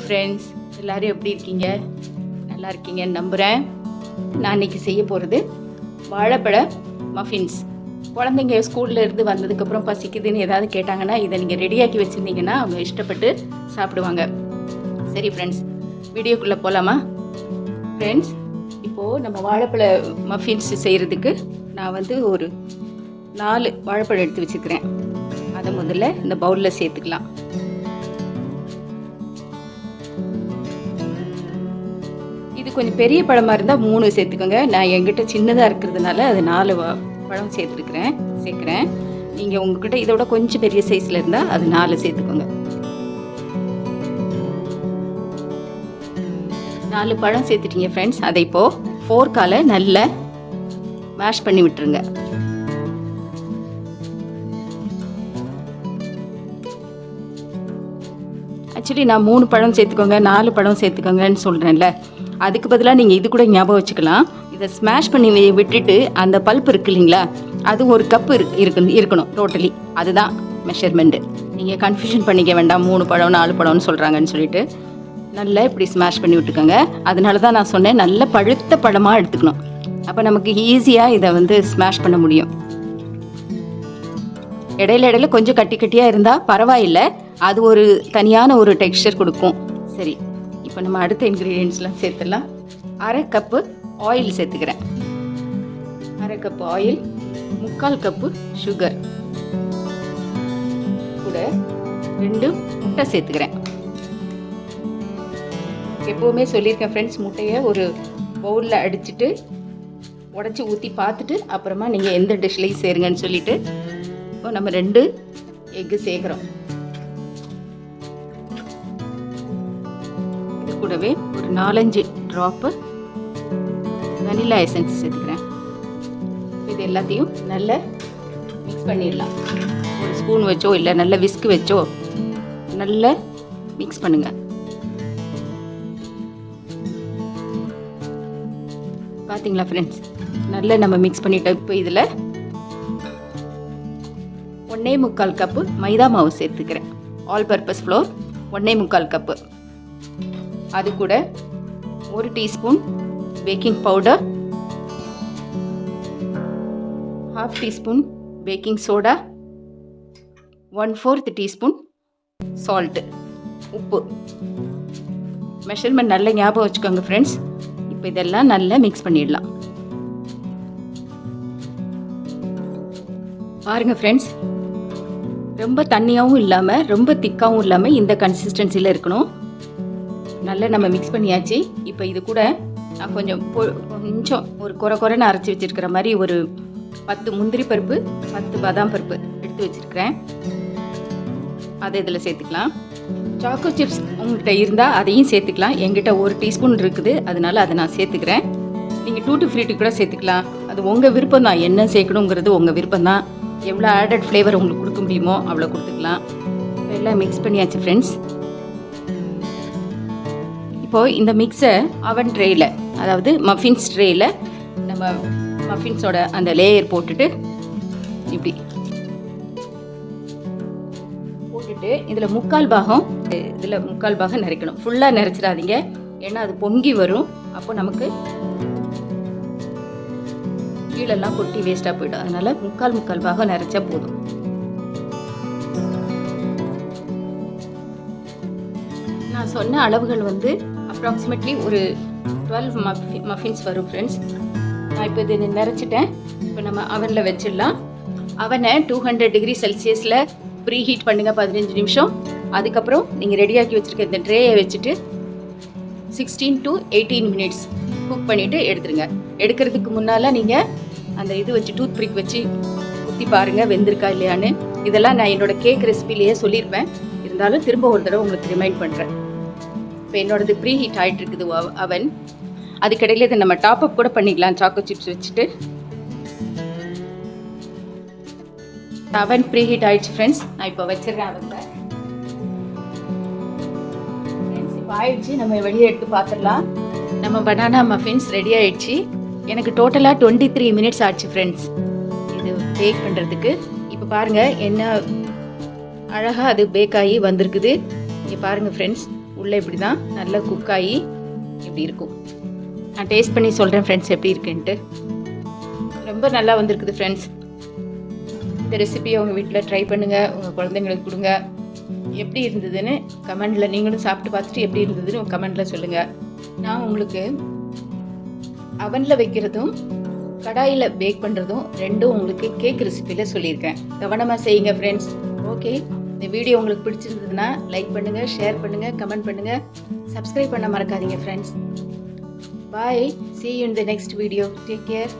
Friends, எல்லோரும் எப்படி இருக்கீங்க? நல்லா இருக்கீங்கன்னு நம்புகிறேன். நான் இன்றைக்கி செய்ய போகிறது வாழைப்பழ மஃபின்ஸ். குழந்தைங்க ஸ்கூலில் இருந்து வந்ததுக்கப்புறம் பசிக்குதுன்னு ஏதாவது கேட்டாங்கன்னா இதை நீங்கள் ரெடியாக்கி வச்சுருந்தீங்கன்னா அவங்க இஷ்டப்பட்டு சாப்பிடுவாங்க. சரி ஃப்ரெண்ட்ஸ், வீடியோக்குள்ளே போகலாமா? ஃப்ரெண்ட்ஸ், இப்போது நம்ம வாழைப்பழ மஃபின்ஸ் செய்கிறதுக்கு நான் ஒரு 4 வாழைப்பழம் எடுத்து வச்சுக்கிறேன். அதை முதல்ல இந்த பவுலில் சேர்த்துக்கலாம். இது கொஞ்சம் பெரிய பழமாக இருந்தால் 3 சேர்த்துக்கோங்க. நான் என்கிட்ட சின்னதாக இருக்கிறதுனால அது 4 பழம் சேர்க்குறேன். நீங்கள் உங்ககிட்ட இதோட கொஞ்சம் பெரிய சைஸில் இருந்தால் அது 4 சேர்த்துக்கோங்க. 4 பழம் சேர்த்துட்டீங்க ஃப்ரெண்ட்ஸ். அதை இப்போது ஃபோர்க்கால் நல்லா மேஷ் பண்ணி விட்டுருங்க. ஆக்சுவலி நான் 3 பழம் சேர்த்துக்கோங்க 4 பழம் சேர்த்துக்கோங்கன்னு சொல்கிறேன்ல, அதுக்கு பதிலாக நீங்கள் இது கூட ஞாபகம் வச்சுக்கலாம். இதை ஸ்மாஷ் பண்ணி விட்டுட்டு அந்த பல்ப் இருக்கு இல்லைங்களா, அது 1 கப்பு இருக்கணும் டோட்டலி. அதுதான் மெஷர்மெண்ட்டு. நீங்கள் கன்ஃபியூஷன் பண்ணிக்க வேண்டாம் 3 பழம் 4 பழம்னு சொல்கிறாங்கன்னு சொல்லிட்டு. நல்லா இப்படி ஸ்மாஷ் பண்ணி விட்டுக்கோங்க. அதனால தான் நான் சொன்னேன் நல்ல பழுத்த பழமாக எடுத்துக்கணும். அப்போ நமக்கு ஈஸியாக இதை ஸ்மாஷ் பண்ண முடியும். இடையில கொஞ்சம் கட்டியாக இருந்தால் பரவாயில்லை, அது ஒரு தனியான ஒரு டெக்ஸ்சர் கொடுக்கும். சரி, இப்போ நம்ம அடுத்த இன்க்ரீடியன்ட்ஸ்லாம் சேர்த்துடலாம். 1/2 கப்பு ஆயில் சேர்த்துக்கிறேன். 1/2 கப்பு ஆயில், 3/4 கப்பு சுகர், கூட 2 முட்டை சேர்த்துக்கிறேன். எப்போவுமே சொல்லியிருக்கேன் ஃப்ரெண்ட்ஸ், முட்டையை ஒரு பவுலில் அடிச்சுட்டு உடச்சி ஊற்றி பார்த்துட்டு அப்புறமா நீங்கள் எந்த டிஷ்லையும் சேருங்கன்னு சொல்லிவிட்டு இப்போ நம்ம 2 எக்கு சேர்க்குறோம். இது கூடவே ஒரு 4-5 ட்ராப்பு வனிலா எசன்ஸ் சேர்த்துக்கிறேன். இது எல்லாத்தையும் நல்லா மிக்ஸ் பண்ணிடலாம். ஒரு ஸ்பூன் வச்சோ இல்லை நல்ல விஸ்க் வச்சோ நல்லா மிக்ஸ் பண்ணுங்கள். பார்த்தீங்களா ஃப்ரெண்ட்ஸ், நல்லா நம்ம மிக்ஸ் பண்ணிட்டோம். இப்போ இதில் 1.25 கப்பு மைதா மாவு சேர்த்துக்கிறேன். All purpose floor 1.25 cup. அது கூட 1 teaspoon baking powder, 1/2 teaspoon baking soda, 1/4 teaspoon salt, உப்பு. மெஷர்மெண்ட் நல்லா ஞாபகம் வச்சுக்கோங்க ஃப்ரெண்ட்ஸ். இப்போ இதெல்லாம் நல்லா மிக்ஸ் பண்ணிடலாம். பாருங்கள் ஃப்ரெண்ட்ஸ், ரொம்ப தண்ணியாகவும் இல்லாமல் ரொம்ப திக்காகவும் இல்லாமல் இந்த கன்சிஸ்டன்சியில் இருக்கணும். நல்லா நம்ம மிக்ஸ் பண்ணியாச்சு. இப்போ இது கூட நான் கொஞ்சம் ஒரு குறைன்னு அரைச்சி வச்சுருக்கிற மாதிரி ஒரு 10 முந்திரி பருப்பு 10 பாதாம் பருப்பு எடுத்து வச்சுருக்கிறேன். அதை இதில் சேர்த்துக்கலாம். சாக்கோ சிப்ஸ் உங்கள்கிட்ட இருந்தால் அதையும் சேர்த்துக்கலாம். என்கிட்ட 1 டீஸ்பூன் இருக்குது, அதனால் அதை நான் சேர்த்துக்கிறேன். நீங்கள் டூட்டி ஃப்ரூட்டி கூட சேர்த்துக்கலாம். அது உங்கள் விருப்பம் தான், என்ன சேர்க்கணுங்கிறது உங்கள் விருப்பம் தான். எவ்வளோ ஆடட் ஃப்ளேவர் உங்களுக்கு கொடுக்க முடியுமோ அவ்வளோ கொடுத்துக்கலாம். எல்லாம் மிக்ஸ் பண்ணியாச்சு ஃப்ரெண்ட்ஸ். இப்போது இந்த மிக்ஸை அவன் ட்ரேயில், அதாவது மஃபின்ஸ் ட்ரேயில் நம்ம மஃபின்ஸோட அந்த லேயர் போட்டுட்டு இப்படி போட்டுட்டு இதில் 3/4 பாகம் நிறைக்கணும். ஃபுல்லாக நிறைச்சிடாதீங்க, ஏன்னா அது பொங்கி வரும். அப்போ நமக்கு கீழெல்லாம் கொட்டி வேஸ்ட்டாக போய்டும். அதனால் 3/4 பாகம் நிறைச்சா போதும். நான் சொன்ன அளவுகள் அப்ராக்சிமேட்லி ஒரு 12 மஃபின்ஸ் வரும் ஃப்ரெண்ட்ஸ். நான் இப்போ இது நிறைச்சிட்டேன். இப்போ நம்ம அவனில் வச்சிடலாம். அவனை 200 டிகிரி செல்சியஸில் ப்ரீ ஹீட் பண்ணுங்கள் 15 நிமிஷம். அதுக்கப்புறம் நீங்கள் ரெடியாக்கி வச்சுருக்க இந்த ட்ரேயை வச்சுட்டு 16 to 18 மினிட்ஸ் குக் பண்ணிவிட்டு எடுத்துருங்க. எடுக்கிறதுக்கு முன்னால் நீங்கள் அந்த இது வச்சு டூத் பிரிக் வச்சு குத்தி பாருங்கள் வெந்திருக்கா இல்லையான்னு. இதெல்லாம் நான் என்னோடய கேக் ரெசிபிலேயே சொல்லியிருப்பேன், இருந்தாலும் திரும்ப ஒரு தடவை உங்களுக்கு ரிமைண்ட் பண்ணுறேன். இப்போ என்னோடது ப்ரீ ஹீட் ஆகிட்டு இருக்குது அவன். அதுக்கடையில் இதை நம்ம டாப் அப் கூட பண்ணிக்கலாம் சாக்கோ சிப்ஸ் வச்சுட்டு. அவன் ப்ரீ ஹீட் ஆகிடுச்சு ஃப்ரெண்ட்ஸ். நான் இப்போ வச்சிடுறேன் அவனில். இப்போ ஆயிடுச்சு, நம்ம வெளியே எடுத்து பார்த்துடலாம். நம்ம பனானா மஃபின்ஸ் ரெடி ஆகிடுச்சு. எனக்கு டோட்டலாக 23 மினிட்ஸ் ஆச்சு ஃப்ரெண்ட்ஸ் இது பேக் பண்ணுறதுக்கு. இப்போ பாருங்கள் என்ன அழகாக அது பேக் ஆகி வந்திருக்குது. இங்கே பாருங்கள் ஃப்ரெண்ட்ஸ், உள்ளே இப்படி தான் நல்லா குக் ஆகி இப்படி இருக்கும். நான் டேஸ்ட் பண்ணி சொல்கிறேன் ஃப்ரெண்ட்ஸ் எப்படி இருக்குன்ட்டு. ரொம்ப நல்லா வந்திருக்குது ஃப்ரெண்ட்ஸ். இந்த ரெசிபியை உங்கள் வீட்டில் ட்ரை பண்ணுங்கள், உங்கள் குழந்தைங்களுக்கு கொடுங்க. எப்படி இருந்ததுன்னு கமெண்டில் நீங்களும் சாப்பிட்டு பார்த்துட்டு எப்படி இருந்ததுன்னு உங்கள் கமெண்டில் சொல்லுங்கள். நான் உங்களுக்கு அவனில் வைக்கிறதும் கடாயில் பேக் பண்ணுறதும் ரெண்டும் உங்களுக்கு கேக் ரெசிபியில் சொல்லியிருக்கேன். கவனமாக செய்யுங்க ஃப்ரெண்ட்ஸ். ஓகே, இந்த வீடியோ உங்களுக்கு பிடிச்சிருந்ததுன்னா லைக் பண்ணுங்கள், ஷேர் பண்ணுங்கள், கமெண்ட் பண்ணுங்கள், சப்ஸ்கிரைப் பண்ண மறக்காதீங்க friends. Bye. See you in the next video. Take care.